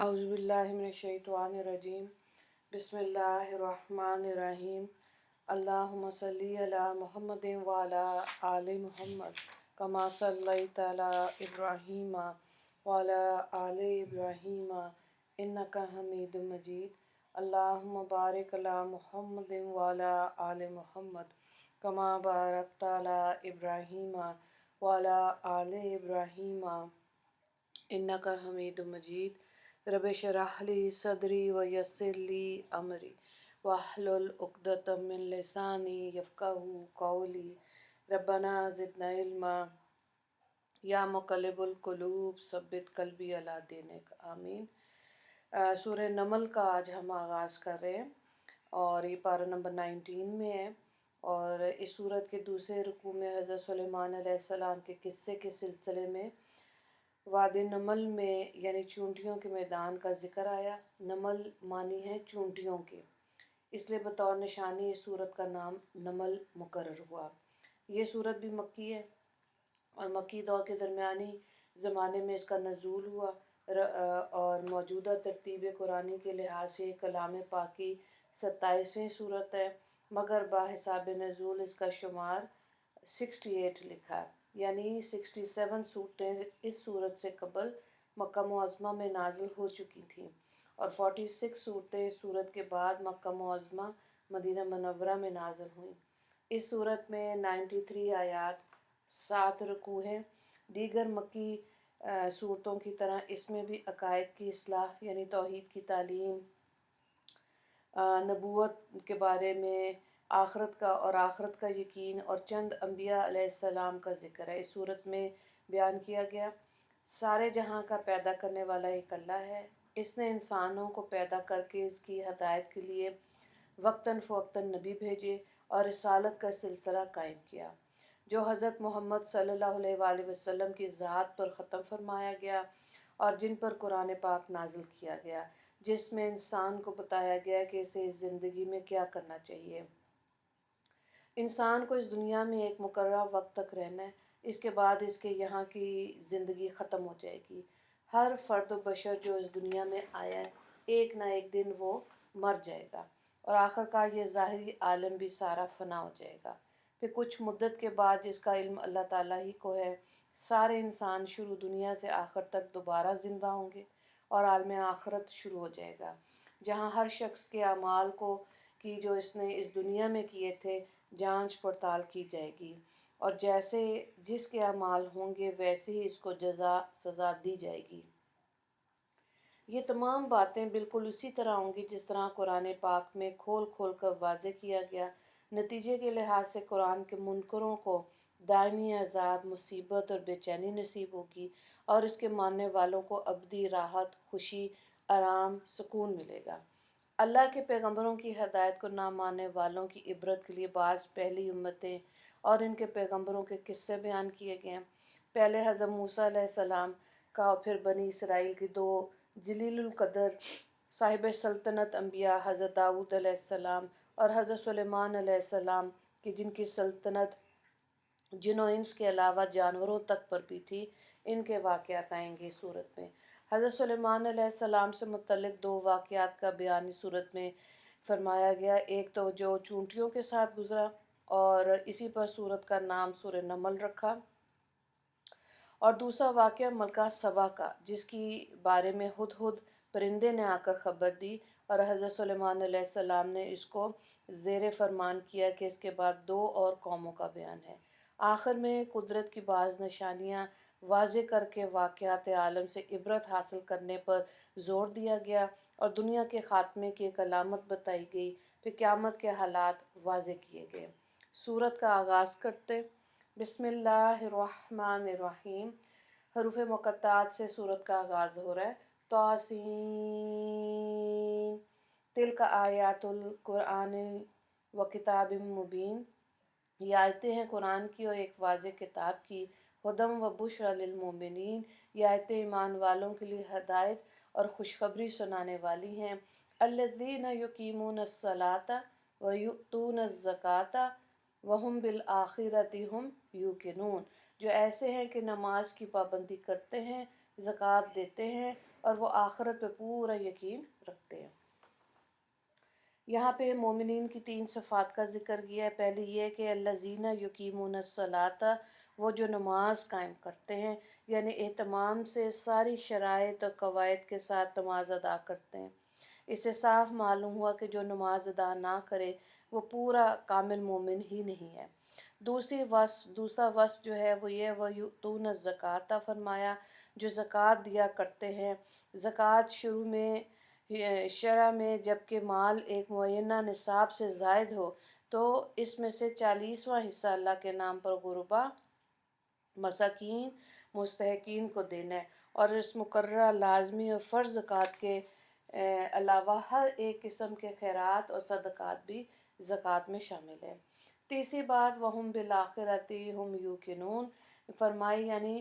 औज़ुबिल्लाहिमिनश्शैतानिर्रजीम बिस्मिल्लाहिर्रहमानिर्रहीम अल्लाहुम्मा सल्ली अला मुहम्मदिन व अला आलि मुहम्मद कमा सल्लैता अला इब्राहीम व अला आलि इब्राहीम इन्नका हमीदुम मजीद। अल्लाहुम्मा बारिक अला मुहम्मदिन व अला आलि मुहम्मद कमा बारकता अला इब्राहीम व अला आलि इब्राहीम इन्नका हमीदुम मजीद। रब्बि इश्रह ली सदरी व यस्सिर ली अमरी वहलुल उक़दतम मिन लिसानी यफ़क़हू क़ौली। रब्बना ज़िदना इल्मा या मुक़ल्लिबुल क़ुलूब सब्बित क़ल्बी अला दीनिक आमीन। सूरह नमल का आज हम आगाज़ कर रहे हैं और ये पारा नंबर 19 में है। और इस सूरत के दूसरे रुकू में हज़रत सुलेमान अलैहिस्सलाम के किस्से के सिलसिले में वादी नमल में यानी चूंटियों के मैदान का ज़िक्र आया। नमल मानी है चूंटियों के, इसलिए बतौर निशानी इस सूरत का नाम नमल मुकर्रर हुआ। ये सूरत भी मक्की है और मक्की दौर के दरमियानी ज़माने में इसका नज़ूल हुआ और मौजूदा तरतीब कुरानी के लिहाज से कलाम पाक की 27वीं सूरत है, मगर बाहिसाब नज़ूल इसका शुमार 68 लिखा है, यानी 67 सूरतें इस सूरत से कबल मक्का मुअज़्ज़मा में नाजिल हो चुकी थीं और 46 सूरतें इस सूरत के बाद मक्का मुअज़्ज़मा मदीना मुनव्वरा में नाजिल हुईं। इस सूरत में 93 आयात, 7 रुकू हैं। दीगर मक्की सूरतों की तरह इसमें भी अकायद की इस्लाह यानी तौहीद की तालीम, नबूवत के बारे में, आखरत का यकीन और चंद अम्बिया अलैहिस्सलाम का ज़िक्र है। इस सूरत में बयान किया गया सारे जहां का पैदा करने वाला एक अल्लाह है। इसने इंसानों को पैदा करके इसकी हदायत के लिए वक्तन फ़वक्तन नबी भेजे और रिसालत का सिलसिला कायम किया, जो हज़रत मोहम्मद सल्लल्लाहु अलैहि वसल्लम की ज़ात पर ख़त्म फरमाया गया और जिन पर कुरान पाक नाजिल किया गया, जिसमें इंसान को बताया गया कि इसे इस ज़िंदगी में क्या करना चाहिए। इंसान को इस दुनिया में एक मुकर्रर वक्त तक रहना है, इसके बाद इसके यहाँ की ज़िंदगी ख़त्म हो जाएगी। हर फ़र्द व बशर जो इस दुनिया में आया है, एक ना एक दिन वो मर जाएगा और आखिरकार ये ज़ाहिरी आलम भी सारा फ़ना हो जाएगा। फिर कुछ मुद्दत के बाद, जिसका इल्म अल्लाह ताला ही को है, सारे इंसान शुरू दुनिया से आखिर तक दोबारा ज़िंदा होंगे और आलम आखिरत शुरू हो जाएगा, जहाँ हर शख्स के अमाल को की जो इसने इस दुनिया में किए थे जांच पड़ताल की जाएगी और जैसे जिसके अमाल होंगे वैसे ही इसको जज़ा सज़ा दी जाएगी। ये तमाम बातें बिल्कुल उसी तरह होंगी जिस तरह कुरान पाक में खोल खोल कर वाज़े किया गया। नतीजे के लिहाज से कुरान के मुनकरों को दायमी अज़ाब, मुसीबत और बेचैनी नसीब होगी और इसके मानने वालों को अबदी राहत, खुशी, आराम, सुकून मिलेगा। अल्लाह के पैगंबरों की हदायत को ना मानने वालों की इबरत के लिए बाज़ पहली उम्मतें और इनके पैगंबरों के किस्से बयान किए गए हैं। पहले हज़रत मूसा अलैहिस्सलाम का और फिर बनी इसराइल के दो जलीलुल क़दर साहिब सल्तनत अम्बिया हज़रत दाऊद अलैहिस्सलाम और हज़रत सुलेमान अलैहिस्सलाम की, जिनकी सल्तनत जिन्नो इंस के अलावा जानवरों तक पर भी थी, इनके वाक़यात आएंगे इस सूरत में। हज़रत सुलेमान अलैहिस्सलाम से मुतल्लिक़ दो वाक़यात का बयान इस सूरत में फरमाया गया। एक तो जो चूंटियों के साथ गुज़रा और इसी पर सूरत का नाम सूरह नमल रखा, और दूसरा वाक़या मलका सबा का, जिसकी बारे में हुदहुद परिंदे ने आकर ख़बर दी और हज़रत सुलेमान अलैहिस्सलाम ने इसको ज़ेर फरमान किया कि इसके बाद दो और कौमों का बयान है। आखिर में कुदरत की बाज़ निशानियाँ वाज़े करके वाक़यात आलम से इबरत हासिल करने पर ज़ोर दिया गया और दुनिया के ख़ात्मे की एक अलामत बताई गई। फिर क़यामत के हालात वाज़े किए गए। सूरत का आगाज़ करते बिस्मिल्लाहिर्रहमानिर्रहीम। हरूफ मुक़त्ताअत से सूरत का आगाज़ हो रहा है। तौसीन तिल्का आयातुल कुरआनिल व किताबिम मुबीन। ये आयतें हैं कुरान की और एक वाज़े किताब की। हुदम व बुशरा लिल मोमिनीन। ये आयतें ईमान वालों के लिए हदायत और खुशखबरी सुनाने वाली हैं। अल्लज़ीना युकीमूनस सलाता व युतूनज़ ज़काता वहुम बिल आखिरति हुम यूक़िनून। जो ऐसे हैं कि नमाज की पाबंदी करते हैं, ज़कात देते हैं, اور وہ آخرت پہ پورا یقین رکھتے ہیں۔ یہاں پہ مومنین کی 3 صفات کا ذکر کیا ہے۔ پہلی یہ کہ الذین یقیمون الصلاۃ، وہ جو نماز قائم کرتے ہیں، یعنی اہتمام سے ساری شرائط اور قواعد کے ساتھ نماز ادا کرتے ہیں۔ اس سے صاف معلوم ہوا کہ جو نماز ادا نہ کرے وہ پورا کامل مومن ہی نہیں ہے۔ دوسرا وصف جو ہے وہ یہ وَيُؤْتُونَ الزَّكَاةَ، فرمایا جو زکوٰۃ دیا کرتے ہیں۔ زکوٰۃ شروع میں شرع میں جب کہ مال ایک معینہ نصاب سے زائد ہو تو اس میں سے 40واں حصہ اللہ کے نام پر غربا، مساکین، مستحقین کو دینا ہے، اور اس مقررہ لازمی اور فرض زکوٰۃ کے علاوہ ہر ایک قسم کے خیرات اور صدقات بھی زکوٰۃ میں شامل ہے۔ تیسری بات وَهُمْ بِالْآخِرَةِ هُمْ يُوقِنُونَ، فرمائی یعنی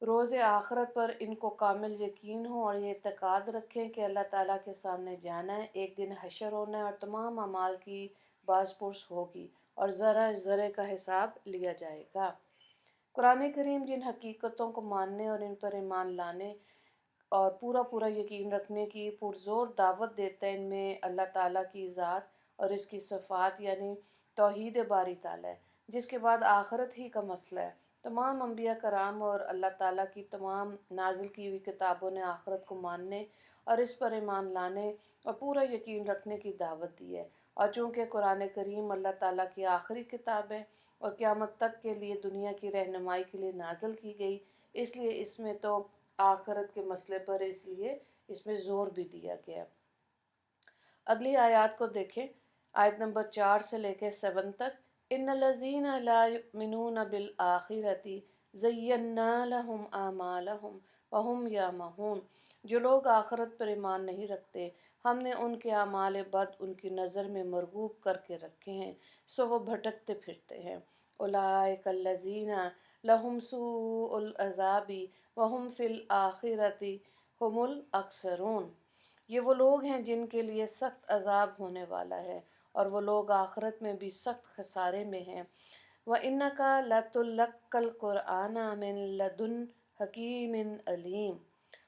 روز آخرت پر ان کو کامل یقین ہو اور یہ اعتقاد رکھیں کہ اللہ تعالیٰ کے سامنے جانا ہے، ایک دن حشر ہونا ہے اور تمام اعمال کی باز پرس ہوگی اور ذرہ ذرے کا حساب لیا جائے گا۔ قرآن کریم جن حقیقتوں کو ماننے اور ان پر ایمان لانے اور پورا یقین رکھنے کی پرزور دعوت دیتا ہے، ان میں اللہ تعالیٰ کی ذات اور اس کی صفات یعنی توحید باری تعالیٰ ہے، جس کے بعد آخرت ہی کا مسئلہ ہے۔ تمام انبیاء کرام اور اللہ تعالیٰ کی تمام نازل کی ہوئی کتابوں نے آخرت کو ماننے اور اس پر ایمان لانے اور پورا یقین رکھنے کی دعوت دی ہے، اور چونکہ قرآن کریم اللہ تعالیٰ کی آخری کتاب ہے اور قیامت تک کے لیے دنیا کی رہنمائی کے لیے نازل کی گئی، اس لیے اس میں تو آخرت کے مسئلے پر اس لیے اس میں زور بھی دیا گیا۔ اگلی آیات کو دیکھیں، آیت نمبر 4 سے لے کے 7 تک۔ ان الذین لا یؤمنون بالآخرۃ زینا لہم اعمالہم وہم یعمہون، جو لوگ آخرت پر ایمان نہیں رکھتے ہم نے ان کے اعمال بد ان کی نظر میں مرغوب کر کے رکھے ہیں، سو وہ بھٹکتے پھرتے ہیں۔ اولئک الذین لہم سوء العذاب وہم فی الآخرۃ ہم الاخسرون، یہ وہ لوگ ہیں جن کے لیے سخت عذاب ہونے والا ہے اور وہ لوگ آخرت میں بھی سخت خسارے میں ہیں۔ وَإِنَّكَ لَتُلَقَّى الْقُرْآنَ مِن لَدُنْ حَكِيمٍ عَلِيمٍ،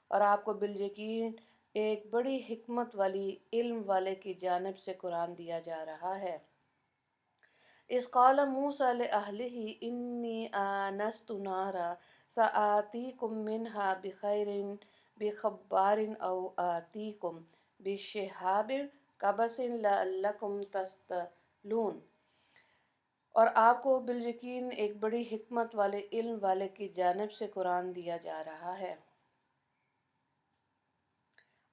اور آپ کو بالیقین ایک بڑی حکمت والی علم والے کی جانب سے قرآن دیا جا رہا ہے۔ اذ قال موسیٰ لأہلہ انی آنست نارا سآتیکم منہا بخبار او آتیکم بشہاب قبس لعلکم تصطلون، اور آپ کو بالیقین ایک بڑی حکمت والے علم والے کی جانب سے قرآن دیا جا رہا ہے۔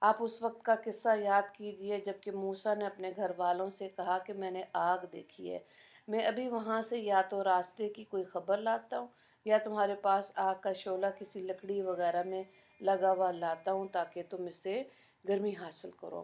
آپ اس وقت کا قصہ یاد کیجئے جب کہ موسیٰ نے اپنے گھر والوں سے کہا کہ میں نے آگ دیکھی ہے، میں ابھی وہاں سے یا تو راستے کی کوئی خبر لاتا ہوں یا تمہارے پاس آگ کا شعلہ کسی لکڑی وغیرہ میں لگا ہوا لاتا ہوں تاکہ تم اس سے گرمی حاصل کرو۔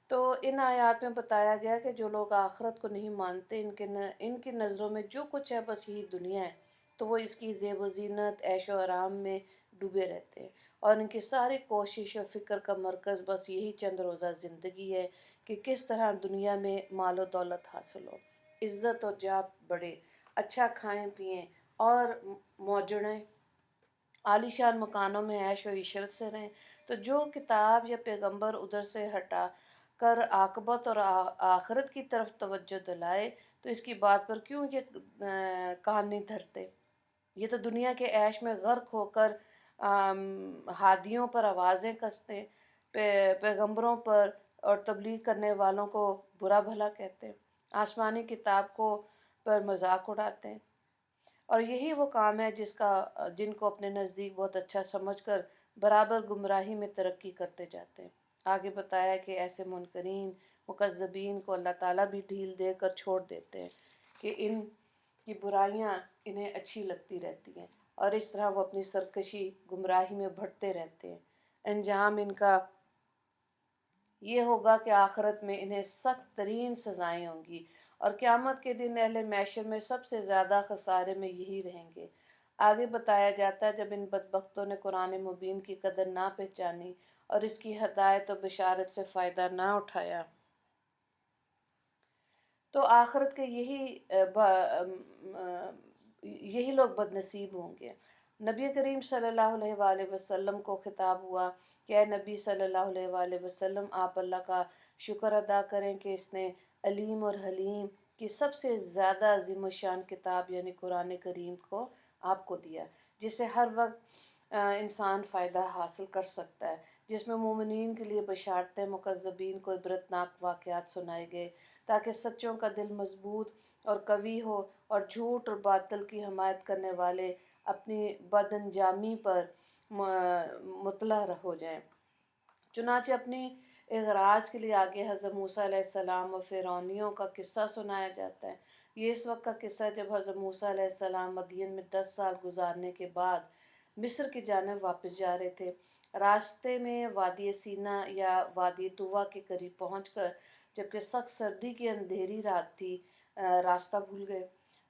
تو ان آیات میں بتایا گیا کہ جو لوگ آخرت کو نہیں مانتے ان کی نظروں میں جو کچھ ہے بس یہی دنیا ہے، تو وہ اس کی زیب و زینت، عیش و آرام میں ڈوبے رہتے ہیں، اور ان کی ساری کوشش و فکر کا مرکز بس یہی چند روزہ زندگی ہے کہ کس طرح دنیا میں مال و دولت حاصل ہو، عزت اور جاہ بڑھے، اچھا کھائیں پئیں اور موجڑیں، عالیشان مکانوں میں عیش و عشرت سے رہیں۔ تو جو کتاب یا پیغمبر ادھر سے ہٹا کر عاقبت اور آخرت کی طرف توجہ دلائے تو اس کی بات پر کیوں یہ کان نہیں دھرتے؟ یہ تو دنیا کے عیش میں غرق ہو کر ہادیوں پر آوازیں کستے، پیغمبروں پر اور تبلیغ کرنے والوں کو برا بھلا کہتے ہیں، آسمانی کتاب کو پر مذاق اڑاتے ہیں، اور یہی وہ کام ہے جن کو اپنے نزدیک بہت اچھا سمجھ کر برابر گمراہی میں ترقی کرتے جاتے ہیں۔ آگے بتایا کہ ایسے منکرین مکذبین کو اللہ تعالیٰ بھی ڈھیل دے کر چھوڑ دیتے ہیں کہ ان کی برائیاں انہیں اچھی لگتی رہتی ہیں، اور اس طرح وہ اپنی سرکشی گمراہی میں بھٹتے رہتے ہیں۔ انجام ان کا یہ ہوگا کہ آخرت میں انہیں سخت ترین سزائیں ہوں گی، اور قیامت کے دن اہل محشر میں سب سے زیادہ خسارے میں یہی رہیں گے۔ آگے بتایا جاتا ہے جب ان بدبختوں نے قرآن مبین کی قدر نہ پہچانی اور اس کی ہدایت و بشارت سے فائدہ نہ اٹھایا تو آخرت کے یہی لوگ بد نصیب ہوں گے۔ नबी करीम सल्लल्लाहु अलैहि वसल्लम को खिताब हुआ कि ए नबी सल्लल्लाहु अलैहि वसल्लम, आप अल्लाह का शुक्र अदा करें कि इसने अलीम और हलीम की सबसे ज़्यादा अजीम शान किताब यानी कुरान करीम को आपको दिया, जिससे हर वक्त इंसान फ़ायदा हासिल कर सकता है, जिसमें मोमिनीन के लिए बशारतें, मुकज़्ज़बीन को इबरतनाक वाक़यात सुनाए गए ताकि सच्चों का दिल मजबूत और कवी हो और झूठ और बातिल की हमायत करने वाले अपनी बदअंजामी पर मुतला हो जाएं। चुनाचे अपनी एगराज के लिए आगे हज़रत मूसा अलैहिस्सलाम और फ़िरौनियों का किस्सा सुनाया जाता है। ये इस वक्त का किस्सा जब हज़रत मूसा अलैहिस्सलाम मदियन में 10 साल गुजारने के बाद मिस्र की जानिब वापस जा रहे थे। रास्ते में वादी सीना या वादी तुवा के करीब पहुंचकर, जबकि सख्त सर्दी की अंधेरी रात थी, रास्ता भूल गए।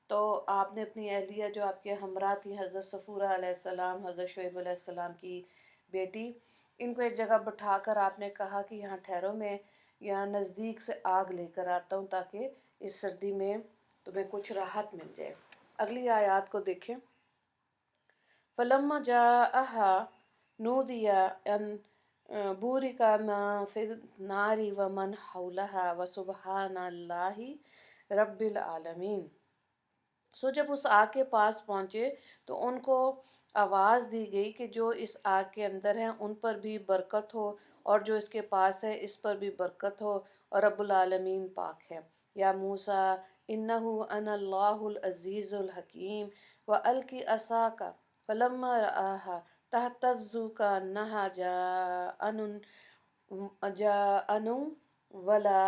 तो आपने अपनी अहलिया जो आपके हमरा थी, हज़रत सफ़ूरा अलैहिस्सलाम, हज़रत शुएब अलैहिस्सलाम की बेटी, इनको एक जगह बिठाकर आपने कहा कि यहाँ ठहरो, मैं यहाँ नज़दीक से आग लेकर आता हूँ ताकि इस सर्दी में तुम्हें कुछ राहत मिल जाए। अगली आयत को देखें। फलम्मा जाअहा नूदिया अन बूरिका मा फिल नारी व मन हौलहा व सुबहानल्लाहि रब्बिल आलमीन। सो जब उस आग के पास पहुँचे तो उनको आवाज़ दी गई कि जो इस आग के अंदर हैं उन पर भी बरकत हो, और जो इसके पास है इस पर भी बरकत हो, और रब्बुल आलमीन पाक है। या मूसा इन्नहु अनल्लाहुल अज़ीज़ुल हकीम व अलकी असाका फलम्मा रआहा तहतज़्ज़ु कअन्नहा जाअनुन वला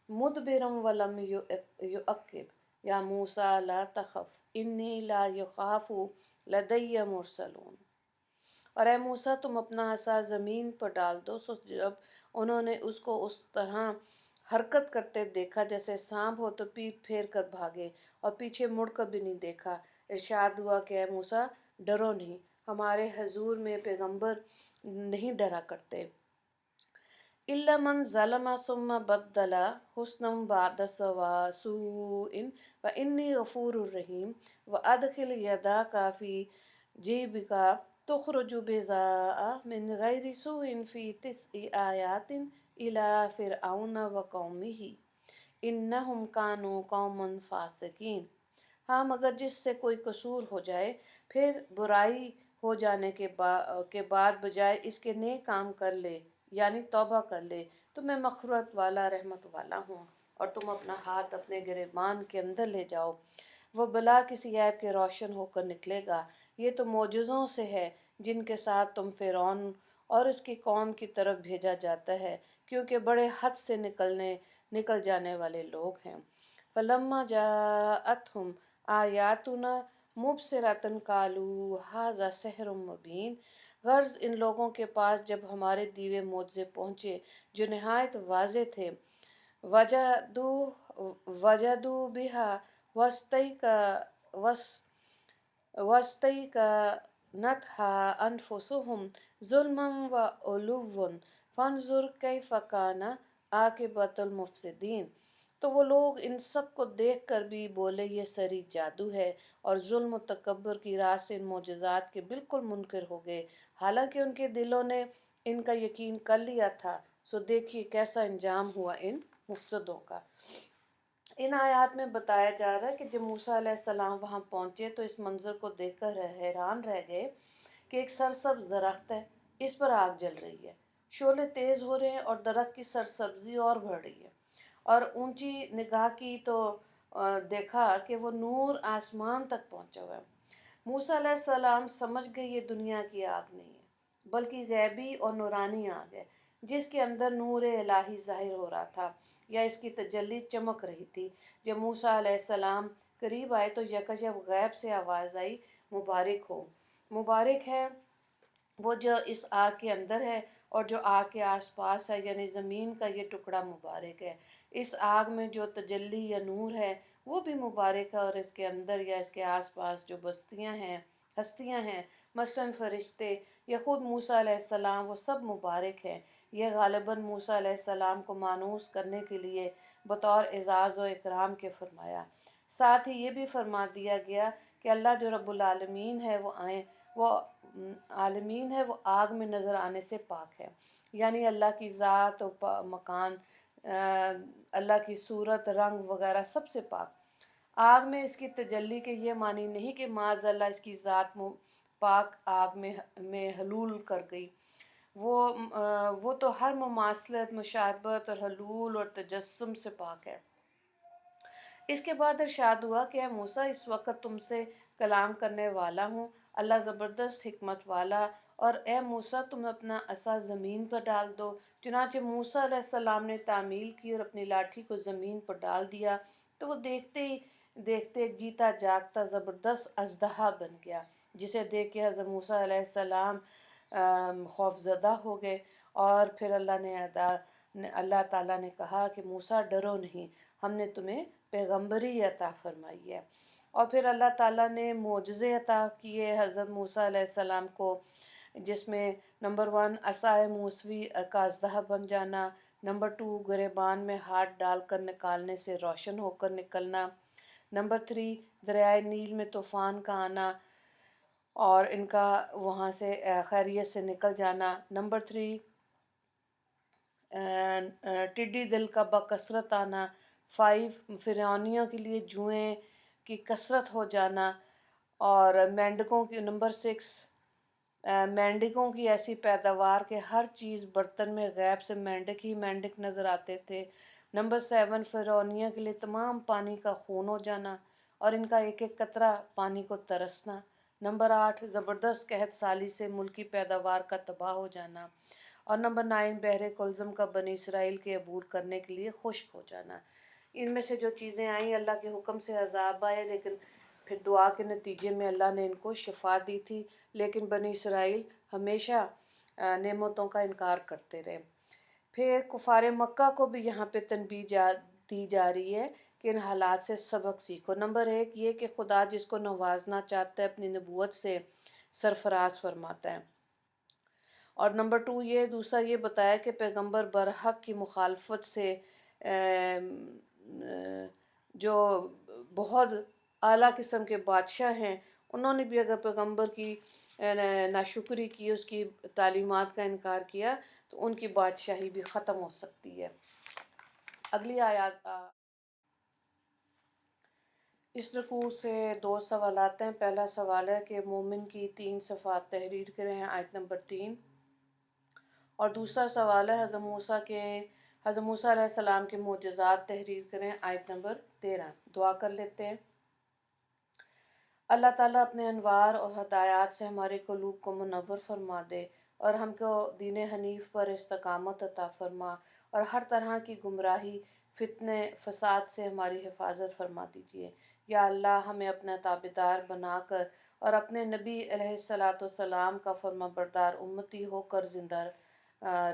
मुदबिरम वलम युअक्किब या मूसा ला तखफ इन्नी ला युखाफु लदय्य मुरसलून। और ए मूसा, तुम अपना असा ज़मीन पर डाल दो। सो जब उन्होंने उसको उस तरह हरकत करते देखा जैसे सांप हो तो पीठ फेर कर भागे और पीछे मुड़ कर भी नहीं देखा। इरशाद हुआ कि ए मूसा, डरो नहीं, हमारे हजूर में पैगंबर नहीं डरा करते। इल्ला मन ज़लमा सुम्मा बद्दला हुस्नम बाद सूइन व इन्नी गफूरुर रहीम व अदखिल यदाका फ़ी जेबिका तुखरुजु बिज़ाअ मिन गैरि सूइन फ़ी तिस्इ आयातिन इला फ़िरऔन व कौमिही इन्नहुम कानू कौमन फ़ासिकीन। हाँ, मगर जिससे कोई कसूर हो जाए, फिर बुराई हो जाने के बाद बजाय इसके नेक काम कर ले, यानी तौबा कर ले, तो मैं मग़फ़िरत वाला, रहमत वाला हूँ। और तुम अपना हाथ अपने गिरेबान के अंदर ले जाओ, वह बला किसी ऐब के रोशन होकर निकलेगा। ये तो मोजज़ों से है जिनके साथ तुम फ़िरौन और उसकी कौम की तरफ भेजा जाता है, क्योंकि बड़े हद से निकल जाने वाले लोग हैं। फलम्मा जाअतहुम आयातुना मुबसिरतन कालू हाज़ा सिहरुम मुबीन। गर्ज इन लोगों के पास जब हमारे दीवे मोज़े पहुँचे जो नहायत वाज़े थे, वजदू वजदू बिहा वस्तई का नतहा अनफुसुहुम जुल्मम व उलुवन फंजुर कैफ काना आकिबतुल मुफसिदीन। तो वो लोग इन सब को देख कर भी बोले ये सरी जादू है, और जुल्म तकब्बर की राह से इन मोजज़ात के बिल्कुल मुनकर हो गए, हालांकि उनके दिलों ने इनका यकीन कर लिया था। सो देखिए कैसा अंजाम हुआ इन मुफसदों का। इन आयात में बताया जा रहा है कि जब मूसा अलैहिस्सलाम वहाँ पहुँचे तो इस मंज़र को देखकर हैरान रह गए कि एक सरसब्ज़ दरख्त है, इस पर आग जल रही है, शोले तेज़ हो रहे हैं और दरख्त की सरसब्ज़ी और बढ़ रही है। और ऊंची निगाह की तो देखा कि वो नूर आसमान तक पहुँचा हुआ है। मूसा अलैहिस्सलाम समझ गए ये दुनिया की आग नहीं है बल्कि गैबी और नूरानी आग है, जिसके अंदर नूर इलाही ज़ाहिर हो रहा था या इसकी तजल्ली चमक रही थी। जब मूसा अलैहिस्सलाम करीब आए तो यकजब गैब से आवाज़ आई, मुबारक हो, मुबारक है वो जो इस आग के अंदर है और जो आग के आसपास है, यानी ज़मीन का ये टुकड़ा मुबारक है। इस आग में जो तजल्ली या नूर है वो भी मुबारक है, और इसके अंदर या इसके आसपास जो बस्तियां हैं, हस्तियां हैं, मसलन फरिश्ते या ख़ुद मूसा अलैहिस्सलाम, वो सब मुबारक हैं। यह गालिबन मूसा अलैहिस्सलाम को मानूस करने के लिए बतौर एज़ाज़ व इकराम के फरमाया। साथ ही ये भी फरमा दिया गया कि अल्लाह जो रब्बुल आलमीन है वो आएँ وہ عالمین ہے، وہ آگ میں نظر آنے سے پاک ہے، یعنی اللہ کی ذات و مکان، اللہ کی صورت، رنگ وغیرہ سب سے پاک۔ آگ میں اس کی تجلی کے یہ معنی نہیں کہ معاذ اللہ اس کی ذات پاک آگ میں حلول کر گئی، وہ تو ہر مماثلت، مشابہت اور حلول اور تجسم سے پاک ہے۔ اس کے بعد ارشاد ہوا کہ اے موسیٰ، اس وقت تم سے کلام کرنے والا ہوں، اللہ زبردست حکمت والا، اور اے موسیٰ تم اپنا عصا زمین پر ڈال دو۔ چنانچہ موسیٰ علیہ السلام نے تعمیل کی اور اپنی لاٹھی کو زمین پر ڈال دیا، تو وہ دیکھتے ہی دیکھتے ایک جیتا جاگتا زبردست اژدہا بن گیا، جسے دیکھ کے حضرت موسیٰ علیہ السلام خوف زدہ ہو گئے، اور پھر اللہ تعالیٰ نے کہا کہ موسیٰ ڈرو نہیں، ہم نے تمہیں پیغمبری عطا فرمائی ہے۔ اور پھر اللہ تعالیٰ نے معجزے عطا کیے حضرت موسیٰ علیہ السلام کو، جس میں نمبر 1 عصائے موسوی کا اژدہا بن جانا، نمبر 2 گریبان میں ہاتھ ڈال کر نکالنے سے روشن ہو کر نکلنا، نمبر 3 دریائے نیل میں طوفان کا آنا اور ان کا وہاں سے خیریت سے نکل جانا، نمبر 3 ٹڈی دل کا بکثرت آنا، 5 فرعونیوں کے لیے جوئیں کی کثرت ہو جانا، اور مینڈکوں کی نمبر 6 مینڈکوں کی ایسی پیداوار کہ ہر چیز برتن میں غیب سے مینڈک ہی مینڈک نظر آتے تھے، نمبر 7 فرعونیوں کے لیے تمام پانی کا خون ہو جانا اور ان کا ایک ایک قطرہ پانی کو ترسنا، نمبر 8 زبردست قحط سالی سے ملکی پیداوار کا تباہ ہو جانا، اور نمبر 9 بحر کلزم کا بنی اسرائیل کے عبور کرنے کے لیے خشک ہو جانا۔ ان میں سے جو چیزیں آئیں اللہ کے حکم سے عذاب آئے، لیکن پھر دعا کے نتیجے میں اللہ نے ان کو شفا دی تھی، لیکن بنی اسرائیل ہمیشہ نعمتوں کا انکار کرتے رہے۔ پھر کفار مکہ کو بھی یہاں پہ تنبیہ دی جا رہی ہے کہ ان حالات سے سبق سیکھو۔ نمبر 1 یہ کہ خدا جس کو نوازنا چاہتا ہے اپنی نبوت سے سرفراز فرماتا ہے، اور نمبر 2 دوسرا یہ بتایا کہ پیغمبر برحق کی مخالفت سے جو بہت اعلیٰ قسم کے بادشاہ ہیں، انہوں نے بھی اگر پیغمبر کی ناشکری کی، اس کی تعلیمات کا انکار کیا، تو ان کی بادشاہی بھی ختم ہو سکتی ہے۔ اگلی آیات اس رکوع سے 2 سوالات ہیں۔ پہلا سوال ہے کہ مومن کی 3 صفات تحریر کریں، آیت نمبر 3، اور دوسرا سوال ہے حضرت موسیٰ علیہ السلام کے معجزات تحریر کریں، آیت نمبر 13۔ دعا کر لیتے ہیں۔ اللہ تعالیٰ اپنے انوار اور ہدایات سے ہمارے قلوب کو منور فرما دے، اور ہم کو دین حنیف پر استقامت عطا فرما، اور ہر طرح کی گمراہی، فتنے، فساد سے ہماری حفاظت فرما دیجیے۔ یا اللہ ہمیں اپنا تابعدار بنا کر اور اپنے نبی علیہ السلام کا فرما بردار امتی ہو کر زندہ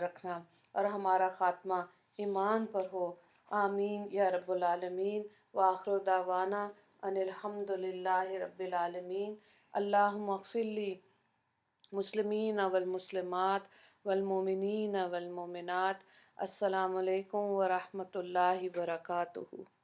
رکھنا، اور ہمارا خاتمہ ایمان پر ہو، آمین یا رب العالمین۔ وآخر دعوانا ان الحمد للہ رب العالمین۔ اللہم اغفر لی مسلمین والمسلمات والمومنین والمومنات۔ السلام علیکم ورحمۃ اللہ وبرکاتہ۔